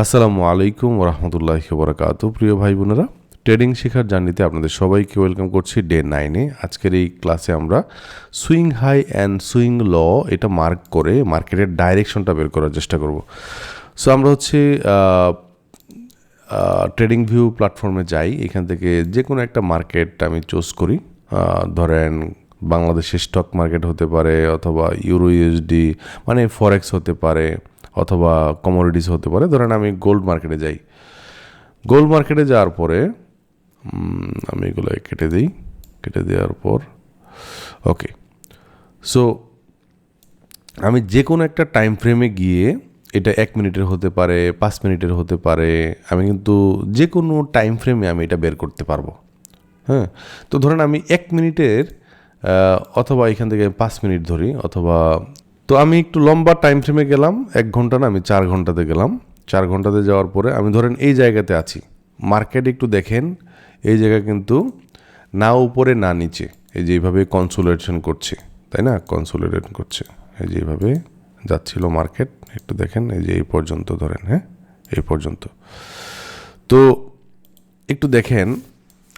আসসালামু আলাইকুম ওরহমতুল্লাহি ওবরাকাতুহু। প্রিয় ভাই বোনেরা, ট্রেডিং শেখার জার্নিতে আপনাদের সবাইকে ওয়েলকাম করছি ডে 9-এ। আজকের এই ক্লাসে আমরা সুইং হাই অ্যান্ড সুইং ল এটা মার্ক করে মার্কেটের ডাইরেকশনটা বের করার চেষ্টা করব। সো আমরা ট্রেডিং ভিউ প্ল্যাটফর্মে যাই। এখান থেকে যে কোনো একটা মার্কেট আমি চুজ করি। ধরেন বাংলাদেশের স্টক মার্কেট হতে পারে, অথবা ইউরো ইউএসডি মানে ফরেক্স হতে পারে, অথবা কমোডিটিস হতে পারে। ধরেন আমি গোল্ড মার্কেটে যাই। গোল্ড মার্কেটে যাওয়ার পরে আমি এগুলো কেটে দেওয়ার পর ওকে। সো আমি যে কোনো একটা টাইম ফ্রেমে গিয়ে, এটা 1 মিনিটের হতে পারে, 5 মিনিটের হতে পারে, আমি কিন্তু যে কোনো টাইম ফ্রেমে আমি এটা বের করতে পারবো। হ্যাঁ, তো ধরেন আমি 1 মিনিটের অথবা এখান থেকে 5 মিনিট ধরি, অথবা তো আমি একটু লম্বা টাইম ফ্রেমে গেলাম। 1 ঘন্টা না, আমি 4 ঘন্টাতে গেলাম। 4 ঘন্টাতে যাওয়ার পরে আমি ধরেন এই জায়গাতে আছি। মার্কেট একটু দেখেন, এই জায়গা কিন্তু না উপরে না নিচে, এই যে এইভাবে কনসোলিডেশন করছে, তাই না? কনসোলিডেট করছে, এই যে এইভাবে যাচ্ছিল মার্কেট। একটু দেখেন, এই যে এই পর্যন্ত ধরেন, হ্যাঁ এই পর্যন্ত। তো একটু দেখেন,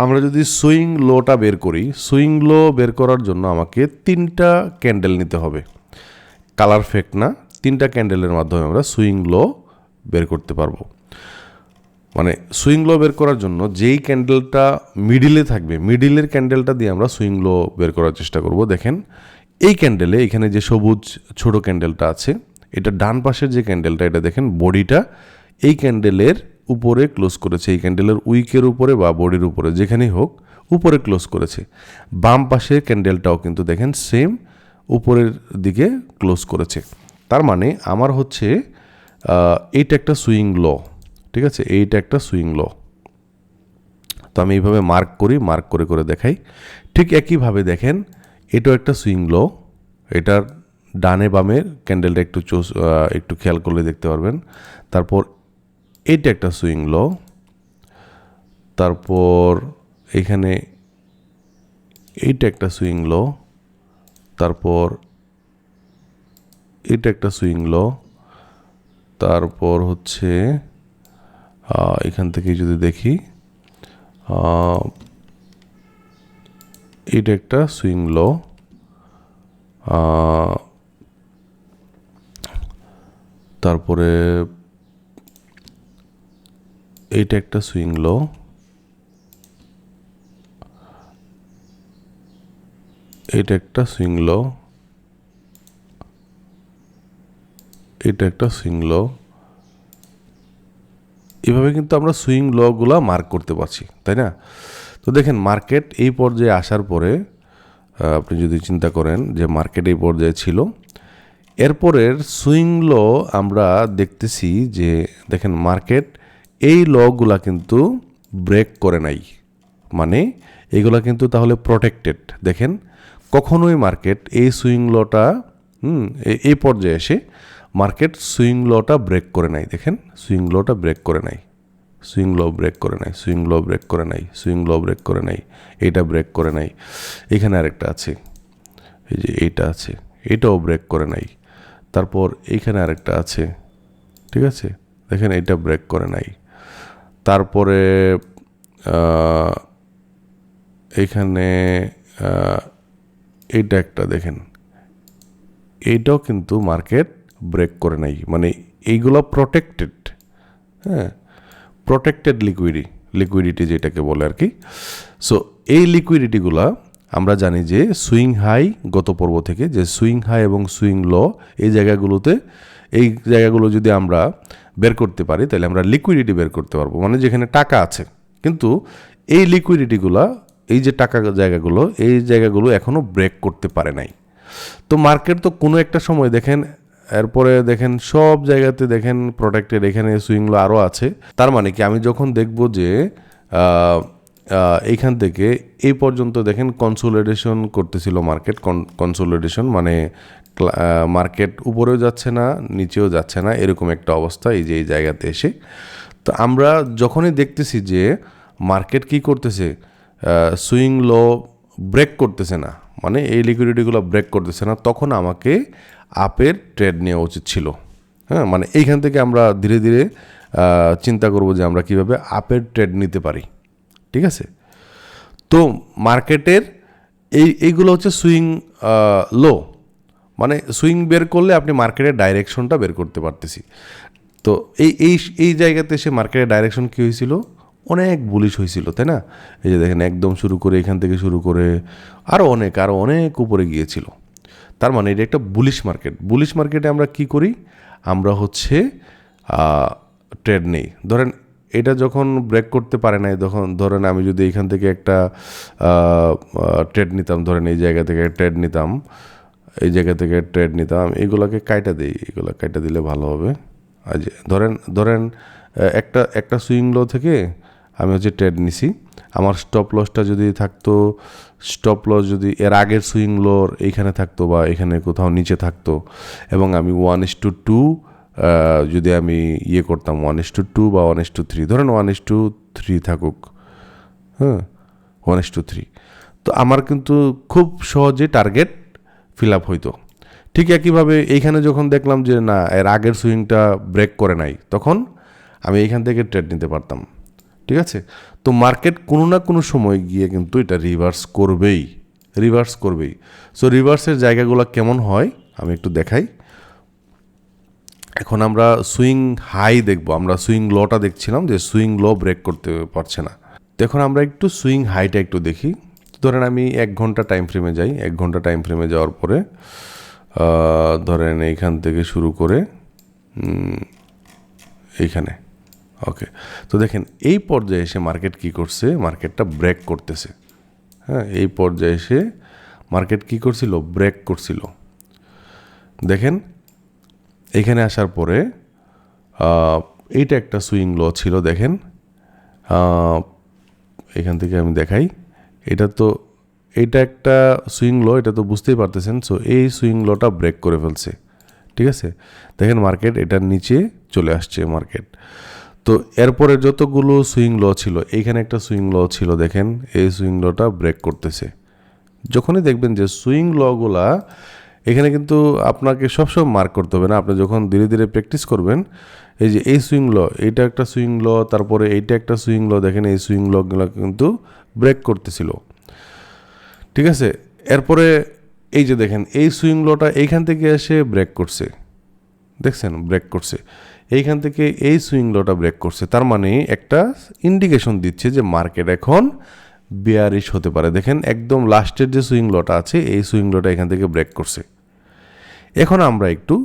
আমরা যদি সুইং লোটা বের করি, সুইং লো বের করার জন্য আমাকে 3টা ক্যান্ডেল নিতে হবে। কালার ফেক্ট না, 3টা ক্যান্ডেলের মাধ্যমে আমরা সুইং লো বের করতে পারবো। মানে সুইং লো বের করার জন্য যেই ক্যান্ডেলটা মিডিলে থাকবে, মিডিলের ক্যান্ডেলটা দিয়ে আমরা সুইং লো বের করার চেষ্টা করব। দেখেন এই ক্যান্ডেলে, এখানে যে সবুজ ছোট ক্যান্ডেলটা আছে, এটা ডান পাশের যে ক্যান্ডেলটা, এটা দেখেন বডিটা এই ক্যান্ডেলের উপরে ক্লোজ করেছে, এই ক্যান্ডেলের উইকের উপরে বা বডির উপরে, যেখানেই হোক উপরে ক্লোজ করেছে। বাম পাশের ক্যান্ডেলটাও কিন্তু দেখেন সেম উপরের দিকে ক্লোজ করেছে। তার মানে আমার এইটা একটা সুইং লো, ঠিক আছে? এইটা একটা সুইং লো। তো আমি এইভাবে মার্ক করে দেখাই। ঠিক একইভাবে দেখেন, এটাও একটা সুইং লো। এটার ডানে বামের ক্যান্ডেলটা একটু খেয়াল করলে দেখতে পারবেন। তারপর এইটা একটা সুইং লো। তারপর এখানে এইটা একটা সুইং লো। তারপর এটা একটা সুইং লো। তারপর এখান থেকে যদি দেখি, এটা একটা সুইং লো। তারপরে এইটা একটা সুইং লো। এটা একটা সুইং লো। এটা একটা সুইং লো। এভাবে কিন্তু আমরা সুইং লগুলা মার্ক করতে পারছি, তাই না? তো দেখেন, মার্কেট এই পর্যায়ে আসার পরে আপনি যদি চিন্তা করেন যে মার্কেট এই পর্যায়ে ছিল, এরপরের সুইং ল আমরা দেখতেছি যে দেখেন মার্কেট এই লগুলা কিন্তু ব্রেক করে নাই। মানে এগুলা কিন্তু তাহলে প্রোটেক্টেড। দেখেন কখনোই মার্কেট এই সুইং লটা এই পর্যায়ে এসে মার্কেট সুইং লটা ব্রেক করে নাই। দেখেন সুইং লটা ব্রেক করে নাই, সুইং লো ব্রেক করে নাই, সুইং লো ব্রেক করে নাই, সুইং লো ব্রেক করে নাই, এইটা ব্রেক করে নাই। এখানে আরেকটা আছে, এই যে এইটা আছে, এটাও ব্রেক করে নাই। তারপর এইখানে আরেকটা আছে, ঠিক আছে? দেখেন এইটা ব্রেক করে নাই। তারপরে এইখানে এইটা একটা দেখেন, এইটাও কিন্তু মার্কেট ব্রেক করে নাই। মানে এইগুলো প্রোটেক্টেড, হ্যাঁ, প্রোটেক্টেড লিকুইডিটি যেটাকে বলে আর কি। সো এই লিকুইডিটিগুলা আমরা জানি যে সুইং হাই, গত পর্ব থেকে যে সুইং হাই এবং সুইং লো, এই জায়গাগুলো যদি আমরা বের করতে পারি, তাহলে আমরা লিকুইডিটি বের করতে পারবো। মানে যেখানে টাকা আছে, কিন্তু এই লিকুইডিটিগুলা, এই যে টাকা জায়গাগুলো, এই জায়গাগুলো এখনও ব্রেক করতে পারে নাই। তো মার্কেট তো কোনো একটা সময় দেখেন, এরপরে দেখেন সব জায়গাতে দেখেন প্রোটেক্টেড, এখানে সুইংগুলো আরও আছে। তার মানে কি, আমি যখন দেখব যে এইখান থেকে এই পর্যন্ত দেখেন কনসোলিডেশন করতেছিল মার্কেট, কনসোলিডেশন মানে মার্কেট উপরেও যাচ্ছে না, নিচেও যাচ্ছে না, এরকম একটা অবস্থা এই যে এই জায়গাতে এসে। তো আমরা যখনই দেখতেছি যে মার্কেট কি করতেছে, সুইং লো ব্রেক করতেছে না, মানে এই লিকুইডিটিগুলো ব্রেক করতেছে না, তখন আমাকে আপের ট্রেড নেওয়া উচিত ছিল। হ্যাঁ, মানে এইখান থেকে আমরা ধীরে ধীরে চিন্তা করব যে আমরা কিভাবে আপের ট্রেড নিতে পারি। ঠিক আছে, তো মার্কেটের এইগুলো হচ্ছে সুইং লো, মানে সুইং বের করলে আপনি মার্কেটের ডাইরেকশনটা বের করতে পারতেছি। তো এই এই এই জায়গাতে এসে মার্কেটের ডাইরেকশন কী হয়েছিল, অনেক বুলিশ হয়েছিল, তাই না? এই যে দেখেন একদম শুরু করে এখান থেকে শুরু করে আরও অনেক উপরে গিয়েছিল। তার মানে এটা একটা বুলিশ মার্কেট। বুলিশ মার্কেটে আমরা কি করি, আমরা হচ্ছে ট্রেড নেই। ধরেন এটা যখন ব্রেক করতে পারে নাই, তখন ধরেন আমি যদি এখান থেকে একটা ট্রেড নিতাম, ধরেন এই জায়গা থেকে ট্রেড নিতাম, এই জায়গা থেকে ট্রেড নিতাম, এগুলোকে কাইটা দিই, এগুলো কাইটা দিলে ভালো হবে। আজ ধরেন একটা সুইং লো থেকে আমি হচ্ছে ট্রেড নিছি, আমার স্টপ লসটা যদি থাকতো, স্টপ লস যদি এর আগের সুইং লোর এইখানে থাকতো বা এখানে কোথাও নিচে থাকতো, এবং আমি 1:2 যদি আমি ইয়ে করতাম 1:2 বা 1:3, ধরেন 1:3 থাকুক, হ্যাঁ 1:3, তো আমার কিন্তু খুব সহজে টার্গেট ফিল আপ হইতো। ঠিক একইভাবে এইখানে যখন দেখলাম যে না এর আগের সুইংটা ব্রেক করে নাই, তখন আমি এইখান থেকে ট্রেড নিতে পারতাম। ঠিক আছে, তো মার্কেট কোনো না কোনো সময় গিয়ে কিন্তু এটা রিভার্স করবেই। সো রিভার্সের জায়গাগুলো কেমন হয় আমি একটু দেখাই। এখন আমরা সুইং হাই দেখবো, আমরা সুইং লোটা দেখছিলাম যে সুইং লো ব্রেক করতে পারছে না। তো এখন আমরা একটু সুইং হাইটা একটু দেখি। ধরেন আমি 1 ঘন্টা টাইম ফ্রেমে যাই, 1 ঘন্টা টাইম ফ্রেমে যাওয়ার পরে ধরেন এইখান থেকে শুরু করে এইখানে, ওকে। তো দেখেন এই পর্যায়ে এসে মার্কেট কি করছে, মার্কেটটা ব্রেক করতেছে। হ্যাঁ, এই পর্যায়ে এসে মার্কেট কি করছিল, ব্রেক করছিল। দেখেন এখানে আসার পরে এইটা একটা সুইং লো ছিল, দেখেন এখান থেকে আমি দেখাই, এটা একটা সুইং লো, এটা তো বুঝতেই পারতেছেন। সো এই সুইং লোটা ব্রেক করে ফেলছে। ঠিক আছে, দেখেন মার্কেট এটার নিচে চলে আসছে মার্কেট। তো এরপরে যতগুলো সুইং লো ছিল, এইখানে একটা সুইং লো ছিল, দেখেন এই সুইং লোটা ব্রেক করতেছে। যখনই দেখবেন যে সুইং লগুলা, এখানে কিন্তু আপনাকে সবসময় মার্ক করতে হবে না, আপনি যখন ধীরে ধীরে প্র্যাকটিস করবেন, এই যে এই সুইং লো, এইটা একটা সুইং লো, তারপরে এইটা একটা সুইং লো, দেখেন এই সুইং লগুলো কিন্তু ব্রেক করতেছিল। ঠিক আছে, এরপরে এই যে দেখেন এই সুইং লোটা এইখান থেকে এসে ব্রেক করছে, দেখছেন ব্রেক করছে, এইখান থেকে এই সুইং লোটা ব্রেক করছে। তার মানে একটা ইন্ডিকেশন দিচ্ছে যে মার্কেট এখন বেয়ারিশ হতে পারে। দেখেন একদম লাস্টের যে সুইং লোটা আছে, এই সুইং লোটা এখান থেকে ব্রেক করছে। এখন আমরা একটু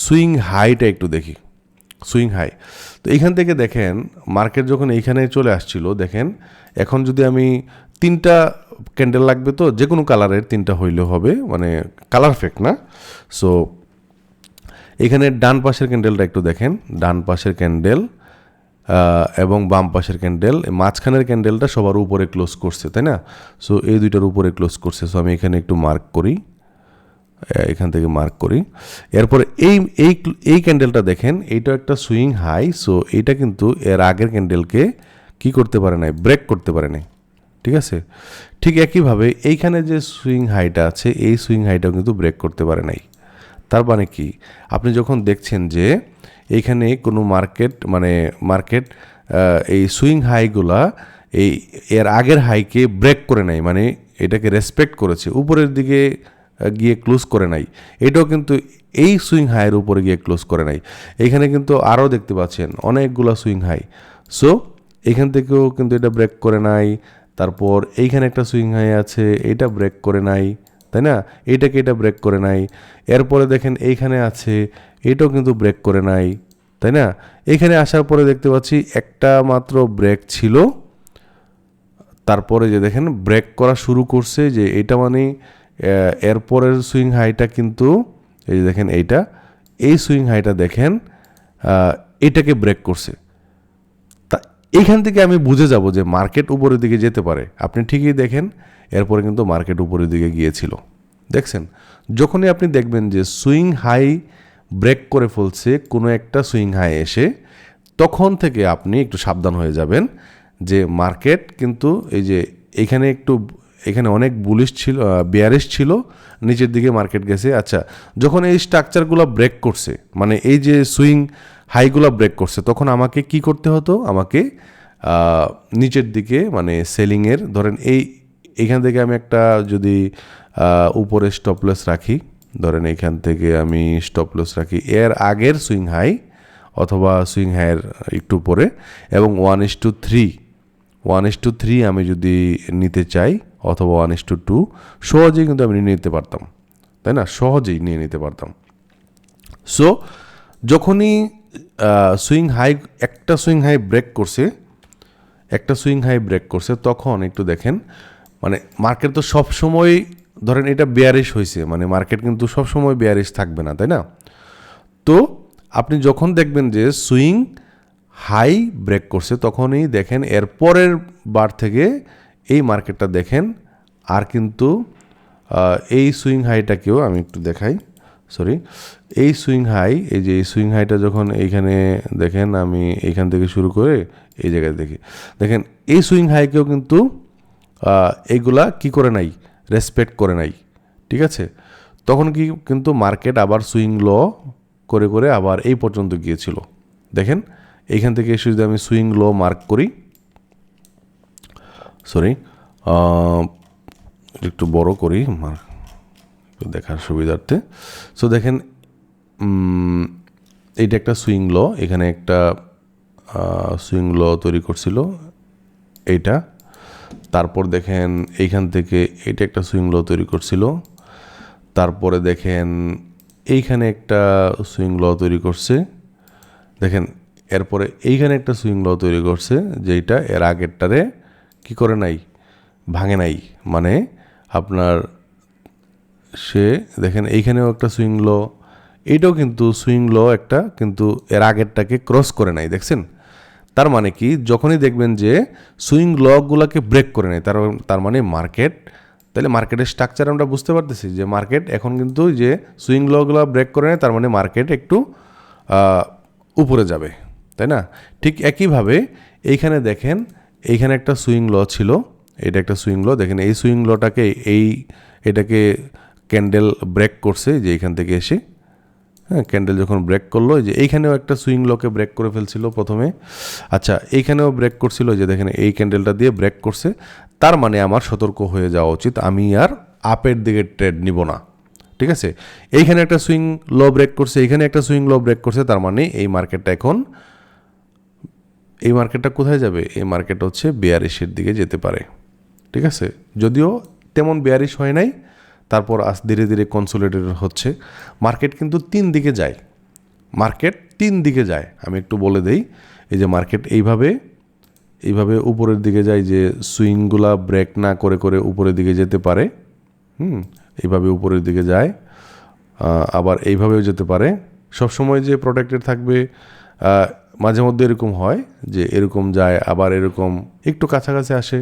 সুইং হাইটা একটু দেখি, সুইং হাই। তো এইখান থেকে দেখেন মার্কেট যখন এইখানে চলে আসছিল, দেখেন এখন যদি আমি 3টা ক্যান্ডেল লাগবে, তো যে কোনো কালারের 3টা হইলেও হবে, মানে কালার ফেক্ট না। সো এখানে ডান পাশের ক্যান্ডেলটা একটু দেখেন, ডান পাশের ক্যান্ডেল এবং বাম পাশের ক্যান্ডেল, মাঝখানের ক্যান্ডেলটা সবার উপরে ক্লোজ করছে, তাই না? সো এই দুইটার উপরে ক্লোজ করছে। সো আমি এখানে একটু মার্ক করি, এখান থেকে মার্ক করি। এরপরে এই ক্যান্ডেলটা দেখেন, এইটা একটা সুইং হাই। সো এইটা কিন্তু এর আগের ক্যান্ডেলকে কি করতে পারে নাই, ব্রেক করতে পারে নাই। ঠিক আছে, ঠিক একইভাবে এইখানে যে সুইং হাইটা আছে, এই সুইং হাইটাও কিন্তু ব্রেক করতে পারে নাই। তার মানে কি, আপনি যখন দেখছেন যে এইখানে কোনো মার্কেট এই সুইং হাইগুলা এর আগের হাইকে ব্রেক করে নাই, মানে এটাকে রেসপেক্ট করেছে, উপরের দিকে গিয়ে ক্লোজ করে নাই, এটাও কিন্তু এই সুইং হাইয়ের উপরে গিয়ে ক্লোজ করে নাই। এইখানে কিন্তু আরও দেখতে পাচ্ছেন অনেকগুলা সুইং হাই। সো এখান থেকেও কিন্তু এটা ব্রেক করে নাই। তারপর এইখানে একটা সুইং হাই আছে, এটা ব্রেক করে নাই, তাই না? এটা ব্রেক করে নাই। এরপরে দেখেন এইখানে আছে, এটাও কিন্তু ব্রেক করে নাই, তাই না? এইখানে আসার পরে দেখতে পাচ্ছি একটা মাত্র ব্রেক ছিল, তারপরে যে দেখেন ব্রেক করা শুরু করছে, যে এটা মানে এরপরের সুইং হাইটা কিন্তু এই যে দেখেন এই সুইং হাইটা দেখেন এটাকে ব্রেক করছে। তা এইখান থেকে আমি বুঝে যাব যে মার্কেট উপরের দিকে যেতে পারে। আপনি ঠিকই দেখেন, এরপরে কিন্তু মার্কেট উপরের দিকে গিয়েছিল। দেখছেন, যখনই আপনি দেখবেন যে সুইং হাই ব্রেক করে ফেলছে কোনো একটা সুইং হাই এসে, তখন থেকে আপনি একটু সাবধান হয়ে যাবেন যে মার্কেট কিন্তু এই যে এখানে অনেক বুলিশ ছিল, বেয়ারিশ ছিল, নিচের দিকে মার্কেট গেছে। আচ্ছা, যখন এই স্ট্রাকচারগুলো ব্রেক করছে, মানে এই যে সুইং হাইগুলা ব্রেক করছে, তখন আমাকে কি করতে হতো, আমাকে নিচের দিকে মানে সেলিংয়ের ধরেন এইখান থেকে আমি একটা যদি উপরে স্টপ লস রাখি, ধরেন এইখান থেকে আমি স্টপ লস রাখি এর আগের সুইং হাই অথবা সুইং হাইয়ের একটু পরে, এবং 1:3 আমি যদি নিতে চাই অথবা 1:2 সহজেই কিন্তু আমি নিতে পারতাম, তাই না, সহজেই নিয়ে নিতে পারতাম। সো যখনই একটা সুইং হাই ব্রেক করছে তখন একটু দেখেন, মানে মার্কেট তো সবসময় ধরেন এটা বেয়ারিশ হয়েছে, মানে মার্কেট কিন্তু সবসময় বেয়ারিশ থাকবে না, তাই না। তো আপনি যখন দেখবেন যে সুইং হাই ব্রেক করছে তখনই দেখেন এর পরের বার থেকে এই মার্কেটটা দেখেন আর কিন্তু এই সুইং হাইটাকেও আমি একটু দেখাই, এই সুইং হাইটা যখন এইখানে দেখেন, আমি এইখান থেকে শুরু করে এই জায়গায় দেখেন এই সুইং হাইকেও কিন্তু এইগুলা কি করে নাই, রেসপেক্ট করে নাই, ঠিক আছে। তখন কিন্তু মার্কেট আবার সুইং ল করে করে আবার এই পর্যন্ত গিয়েছিল। দেখেন এইখান থেকে এসে যদি আমি সুইং লো মার্ক করি, একটু বড় করি দেখার সুবিধার্থে। সো দেখেন এইটা একটা সুইং ল, এখানে একটা সুইং ল তৈরি করছিল এইটা। তারপর দেখেন এইখান থেকে এইটা একটা সুইং ল তৈরি করছিল, তারপরে দেখেন এইখানে একটা সুইং ল তৈরি করছে, দেখেন এরপরে এইখানে একটা সুইং ল তৈরি করছে যেটা এর আগেরটারে কি করে নাই, ভাঙে নাই, মানে আপনার সে দেখেন এইখানেও একটা সুইং ল, এইটাও কিন্তু সুইং ল একটা, কিন্তু এর আগেরটাকে ক্রস করে নাই, দেখছেন। তার মানে কি, যখনই দেখবেন যে সুইং লগুলোকে ব্রেক করে নেয় তার মানে মার্কেট, তাহলে মার্কেটের স্ট্রাকচার আমরা বুঝতে পারতেছি যে মার্কেট এখন কিন্তু যে সুইং লগুলো ব্রেক করে নেয় তার মানে মার্কেট একটু উপরে যাবে, তাই না। ঠিক একইভাবে এইখানে দেখেন এইখানে একটা সুইং ল ছিল, এটা একটা সুইং ল, দেখেন এই সুইং লটাকে এটাকে ক্যান্ডেল ব্রেক করছে যে এইখান থেকে এসে, হ্যাঁ, ক্যান্ডেল যখন ব্রেক করলো যে এইখানেও একটা সুইং লকে ব্রেক করে ফেলছিল প্রথমে, আচ্ছা এইখানেও ব্রেক করছিল যে দেখেন এই ক্যান্ডেলটা দিয়ে ব্রেক করছে, তার মানে আমার সতর্ক হয়ে যাওয়া উচিত, আমি আর আপের দিকে ট্রেড নিব না, ঠিক আছে। এইখানে একটা সুইং লো ব্রেক করছে, এইখানে একটা সুইং লো ব্রেক করছে, তার মানে এই মার্কেটটা কোথায় যাবে, এই মার্কেট হচ্ছে বেয়ারিশের দিকে যেতে পারে, ঠিক আছে। যদিও তেমন বেয়ারিশ হয় নাই, তারপর ধীরে ধীরে কনসোলিডেট হচ্ছে। মার্কেট কিন্তু তিন দিকে যায়, আমি একটু বলে দেই, এই যে মার্কেট এইভাবে উপরের দিকে যায়, যে সুইংগুলা ব্রেক না করে করে উপরের দিকে যেতে পারে, এইভাবে উপরের দিকে যায়, আবার এইভাবেও যেতে পারে, সবসময় যে প্রোটেক্টেড থাকবে, মাঝে মধ্যে এরকম হয় যে এরকম যায়, আবার এরকম একটু কাছাকাছি আসে,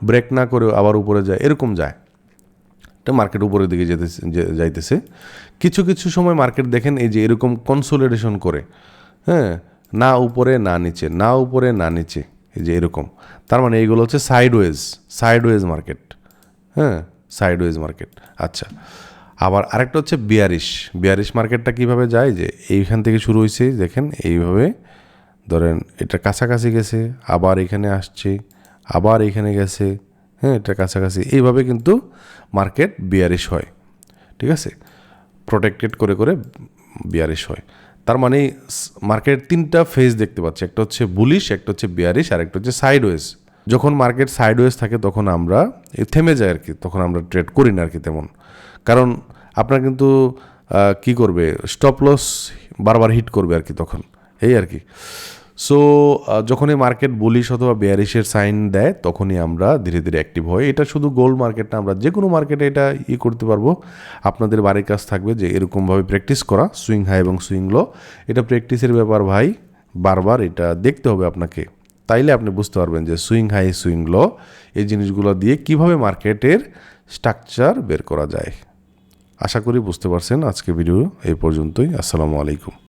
ব্রেক না করেও আবার উপরে যায়, এরকম যায়, এটা মার্কেট উপরের দিকে যাইতেছে। কিছু কিছু সময় মার্কেট দেখেন এই যে এরকম কনসোলিডেশন করে, হ্যাঁ, না উপরে না নিচে, না উপরে না নিচে, এই যে এরকম, তার মানে এইগুলো হচ্ছে সাইডওয়েজ মার্কেট, হ্যাঁ, সাইডওয়েজ মার্কেট। আচ্ছা, আবার আরেকটা হচ্ছে বিয়ারিশ মার্কেটটা কিভাবে যায়, যে এইখান থেকে শুরু হয়েছে দেখেন এইভাবে, ধরেন এটা কাছাকাছি গেছে, আবার এখানে আসছে, আবার এখানে গেছে, হ্যাঁ, এটা কাছাকাছি, এইভাবে কিন্তু মার্কেট বিয়ারিশ হয়, ঠিক আছে, প্রোটেক্টেড করে করে বিয়ারিশ হয়। তার মানে মার্কেট তিনটা ফেজ দেখতে পাচ্ছি, একটা হচ্ছে বুলিশ, একটা হচ্ছে বিয়ারিশ, আর একটা হচ্ছে সাইডওয়েজ। যখন মার্কেট সাইডওয়েজ থাকে তখন আমরা থেমে যাই আর কি, তখন আমরা ট্রেড করি না আর কি তেমন, কারণ আপনার কিন্তু কি করবে, স্টপ লস বারবার হিট করবে আর কি তখন, এই আর কি। সো যখনই মার্কেট বুলিশ অথবা বেয়ারিশের সাইন দেয় তখনই আমরা ধীরে ধীরে অ্যাক্টিভ হই। এটা শুধু গোল্ড মার্কেট না, আমরা যে কোনো মার্কেটে এটা করতে পারবো। আপনাদের বাড়ির কাজ থাকবে যে এরকমভাবে প্র্যাকটিস করা, সুইং হাই এবং সুইং লো, এটা প্র্যাকটিসের ব্যাপার ভাই, বারবার এটা দেখতে হবে আপনাকে, তাইলে আপনি বুঝতে পারবেন যে সুইং হাই সুইং লো এই জিনিসগুলো দিয়ে কিভাবে মার্কেটের স্ট্রাকচার বের করা যায়। আশা করি বুঝতে পারছেন। আজকে ভিডিও এই পর্যন্তই। আসসালামু আলাইকুম।